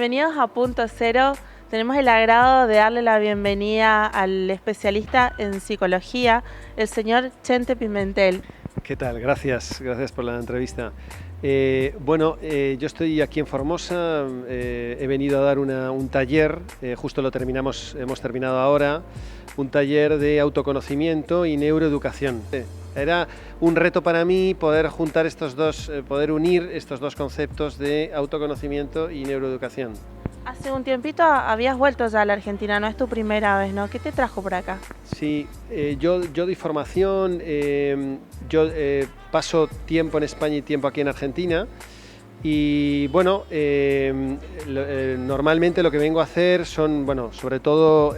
Bienvenidos a Punto Cero. Tenemos el agrado de darle la bienvenida al especialista en psicología, el señor Chente Pimentel. ¿Qué tal? Gracias por la entrevista. Yo estoy aquí en Formosa, he venido a dar un taller, justo hemos terminado ahora, un taller de autoconocimiento y neuroeducación. Era un reto para mí poder juntar poder unir estos dos conceptos de autoconocimiento y neuroeducación. Hace un tiempito habías vuelto ya a la Argentina, no es tu primera vez, ¿no? ¿Qué te trajo por acá? Sí, yo doy formación, paso tiempo en España y tiempo aquí en Argentina y bueno, normalmente lo que vengo a hacer son, sobre todo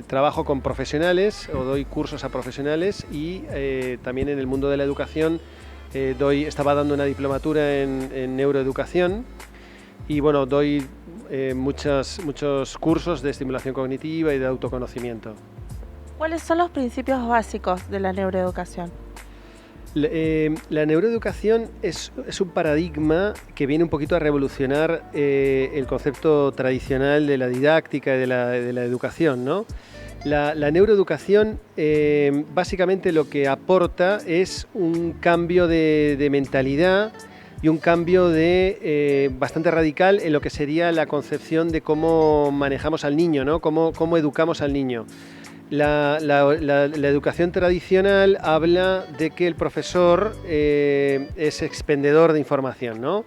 trabajo con profesionales o doy cursos a profesionales y también en el mundo de la educación estaba dando una diplomatura en neuroeducación y bueno, doy muchos cursos de estimulación cognitiva y de autoconocimiento. ¿Cuáles son los principios básicos de la neuroeducación? La neuroeducación es un paradigma que viene un poquito a revolucionar el concepto tradicional de la didáctica y de la educación, ¿no? La neuroeducación básicamente lo que aporta es un cambio de mentalidad y un cambio bastante radical en lo que sería la concepción de cómo manejamos al niño, ¿no? Cómo educamos al niño. La educación tradicional habla de que el profesor es expendedor de información, ¿no?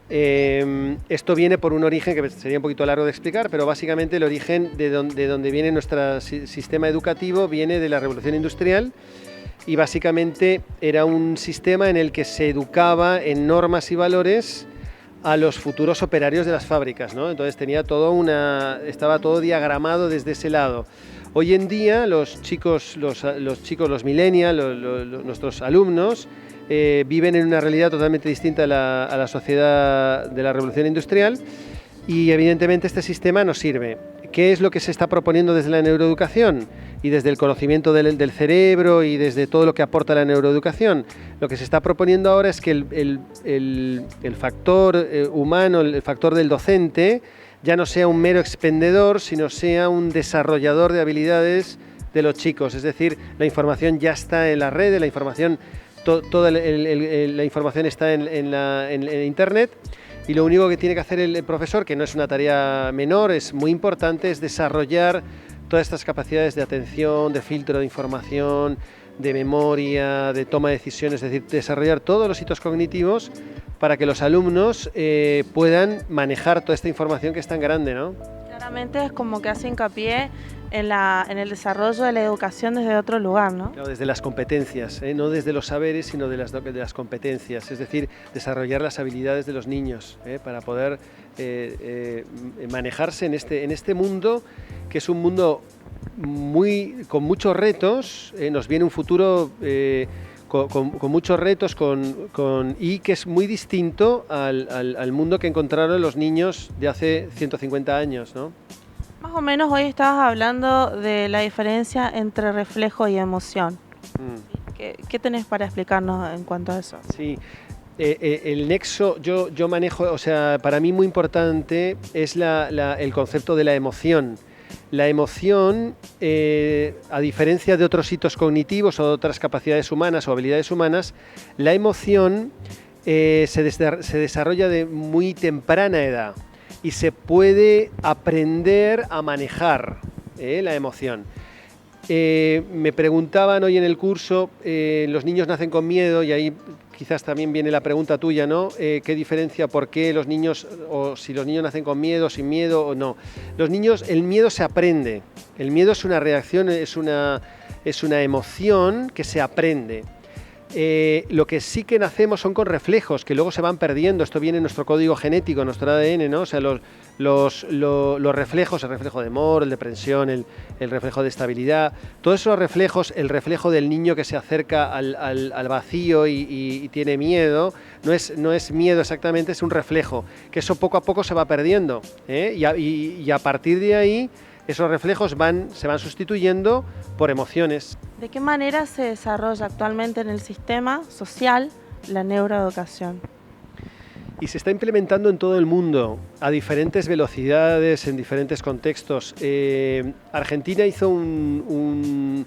Esto viene por un origen que sería un poquito largo de explicar, pero básicamente el origen de donde viene nuestro sistema educativo viene de la Revolución Industrial y básicamente era un sistema en el que se educaba en normas y valores a los futuros operarios de las fábricas, ¿no? Entonces estaba todo diagramado desde ese lado. Hoy en día los millennials, nuestros alumnos, viven en una realidad totalmente distinta a la sociedad de la Revolución Industrial y evidentemente este sistema nos sirve. ¿Qué es lo que se está proponiendo desde la neuroeducación y desde el conocimiento del cerebro y desde todo lo que aporta la neuroeducación? Lo que se está proponiendo ahora es que el factor humano, el factor del docente, ya no sea un mero expendedor, sino sea un desarrollador de habilidades de los chicos. Es decir, la información ya está en la red, la información está en Internet. Y lo único que tiene que hacer el profesor, que no es una tarea menor, es muy importante, es desarrollar todas estas capacidades de atención, de filtro de información, de memoria, de toma de decisiones, es decir, desarrollar todos los hitos cognitivos para que los alumnos puedan manejar toda esta información que es tan grande, ¿no? Claramente es como que hace hincapié en el desarrollo de la educación desde otro lugar, ¿no? Claro, desde las competencias, no desde los saberes, sino de las competencias, es decir, desarrollar las habilidades de los niños para poder manejarse en este mundo, que es un mundo con muchos retos, nos viene un futuro con muchos retos y que es muy distinto al mundo que encontraron los niños de hace 150 años, ¿no? Más o menos hoy estabas hablando de la diferencia entre reflejo y emoción. ¿Qué tenés para explicarnos en cuanto a eso? Sí, el nexo, yo manejo, o sea, para mí muy importante es el concepto de la emoción. La emoción, a diferencia de otros hitos cognitivos o de otras capacidades humanas o habilidades humanas, la emoción se desarrolla de muy temprana edad y se puede aprender a manejar la emoción. Me preguntaban hoy en el curso, los niños nacen con miedo y ahí quizás también viene la pregunta tuya, ¿no? ¿Qué diferencia por qué los niños, o si los niños nacen con miedo, sin miedo o no? Los niños, el miedo se aprende, el miedo es una reacción, es una emoción que se aprende. Lo que sí que nacemos son con reflejos que luego se van perdiendo. Esto viene en nuestro código genético, en nuestro ADN, ¿no? O sea, los reflejos, el reflejo de amor, el de aprensión, el reflejo de estabilidad, todos esos reflejos, el reflejo del niño que se acerca al vacío y tiene miedo, no es miedo exactamente, es un reflejo, que eso poco a poco se va perdiendo, y a partir de ahí esos reflejos se van sustituyendo por emociones. ¿De qué manera se desarrolla actualmente en el sistema social la neuroeducación? Y se está implementando en todo el mundo, a diferentes velocidades, en diferentes contextos. Argentina hizo un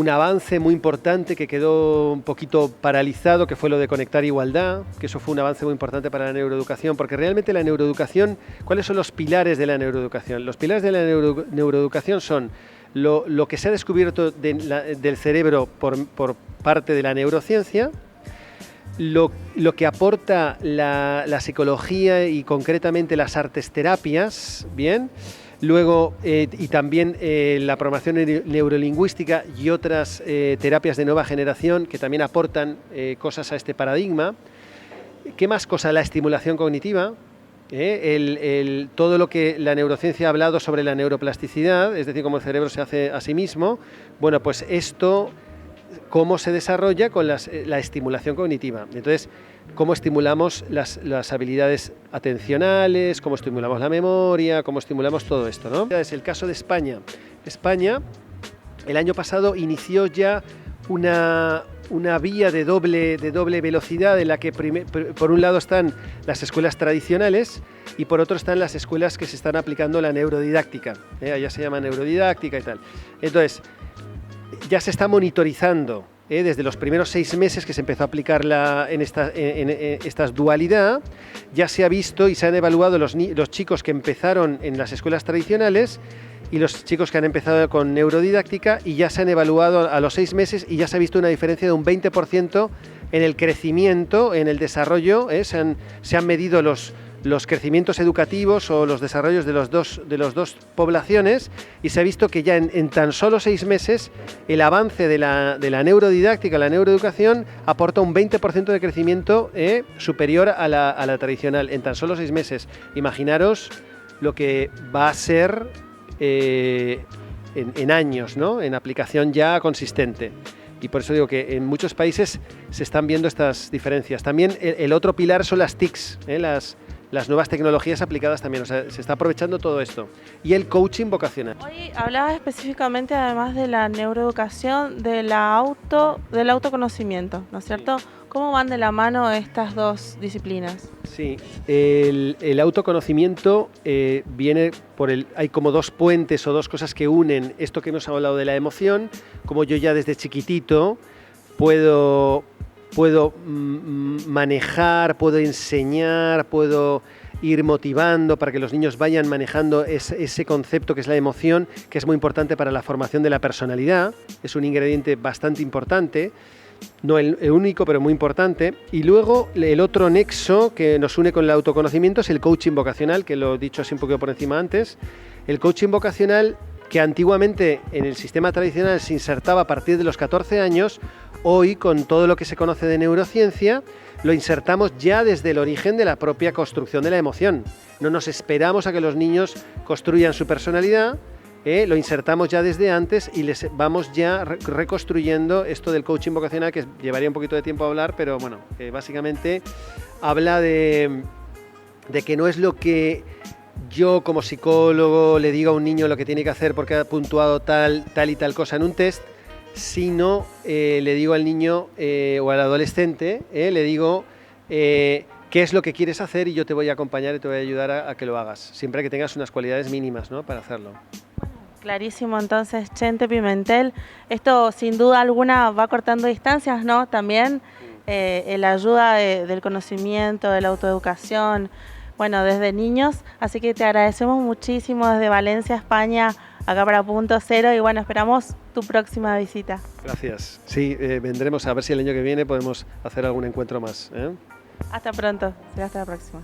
avance muy importante que quedó un poquito paralizado, que fue lo de Conectar Igualdad, que eso fue un avance muy importante para la neuroeducación, porque realmente la neuroeducación, ¿cuáles son los pilares de la neuroeducación? Los pilares de la neuroeducación son lo que se ha descubierto del cerebro por parte de la neurociencia, lo que aporta la psicología y concretamente las artes terapias, ¿bien? Luego, y también la programación neurolingüística y otras terapias de nueva generación que también aportan cosas a este paradigma. ¿Qué más cosa? La estimulación cognitiva. Todo lo que la neurociencia ha hablado sobre la neuroplasticidad, es decir, cómo el cerebro se hace a sí mismo. Bueno, pues esto, cómo se desarrolla con la estimulación cognitiva. Entonces, cómo estimulamos las habilidades atencionales, cómo estimulamos la memoria, cómo estimulamos todo esto, ¿no? Es el caso de España. España, el año pasado, inició ya una vía de doble velocidad en la que por un lado están las escuelas tradicionales y por otro están las escuelas que se están aplicando la neurodidactica. Allá se llama neurodidactica y tal. Entonces, ya se está monitorizando desde los primeros 6 meses que se empezó a aplicar en esta dualidad. Ya se ha visto y se han evaluado los chicos que empezaron en las escuelas tradicionales y los chicos que han empezado con neurodidáctica, y ya se han evaluado a los 6 meses y ya se ha visto una diferencia de un 20% en el crecimiento, en el desarrollo. Se han medido los crecimientos educativos o los desarrollos de las dos poblaciones, y se ha visto que ya en tan solo 6 meses el avance de la neurodidáctica, la neuroeducación, aporta un 20% de crecimiento superior a la tradicional, en tan solo 6 meses. Imaginaros lo que va a ser en años, ¿no? En aplicación ya consistente. Y por eso digo que en muchos países se están viendo estas diferencias. También el otro pilar son las TICs, las nuevas tecnologías aplicadas también, o sea, se está aprovechando todo esto. Y el coaching vocacional. Hoy hablaba específicamente, además de la neuroeducación, del autoconocimiento, ¿no es cierto? Sí. ¿Cómo van de la mano estas dos disciplinas? Sí, el autoconocimiento viene hay como dos puentes o dos cosas que unen esto que hemos hablado de la emoción, como yo ya desde chiquitito puedo manejar, puedo enseñar, puedo ir motivando para que los niños vayan manejando ese concepto que es la emoción, que es muy importante para la formación de la personalidad. Es un ingrediente bastante importante, no el único, pero muy importante. Y luego el otro nexo que nos une con el autoconocimiento es el coaching vocacional, que lo he dicho así un poquito por encima antes. El coaching vocacional, que antiguamente en el sistema tradicional se insertaba a partir de los 14 años, hoy con todo lo que se conoce de neurociencia, lo insertamos ya desde el origen de la propia construcción de la emoción. No nos esperamos a que los niños construyan su personalidad, lo insertamos ya desde antes y les vamos ya reconstruyendo esto del coaching vocacional, que llevaría un poquito de tiempo a hablar, pero bueno, básicamente habla de que no es lo que yo como psicólogo le digo a un niño lo que tiene que hacer porque ha puntuado tal y tal cosa en un test, sino le digo al niño o al adolescente, le digo qué es lo que quieres hacer y yo te voy a acompañar y te voy a ayudar a que lo hagas, siempre que tengas unas cualidades mínimas, ¿no?, para hacerlo. Clarísimo, entonces, Chente Pimentel. Esto sin duda alguna va cortando distancias, ¿no? También la ayuda del conocimiento, de la autoeducación, bueno, desde niños. Así que te agradecemos muchísimo desde Valencia, España, acá para Punto Cero, y bueno, esperamos tu próxima visita. Gracias. Sí, vendremos a ver si el año que viene podemos hacer algún encuentro más. Hasta pronto, será hasta la próxima.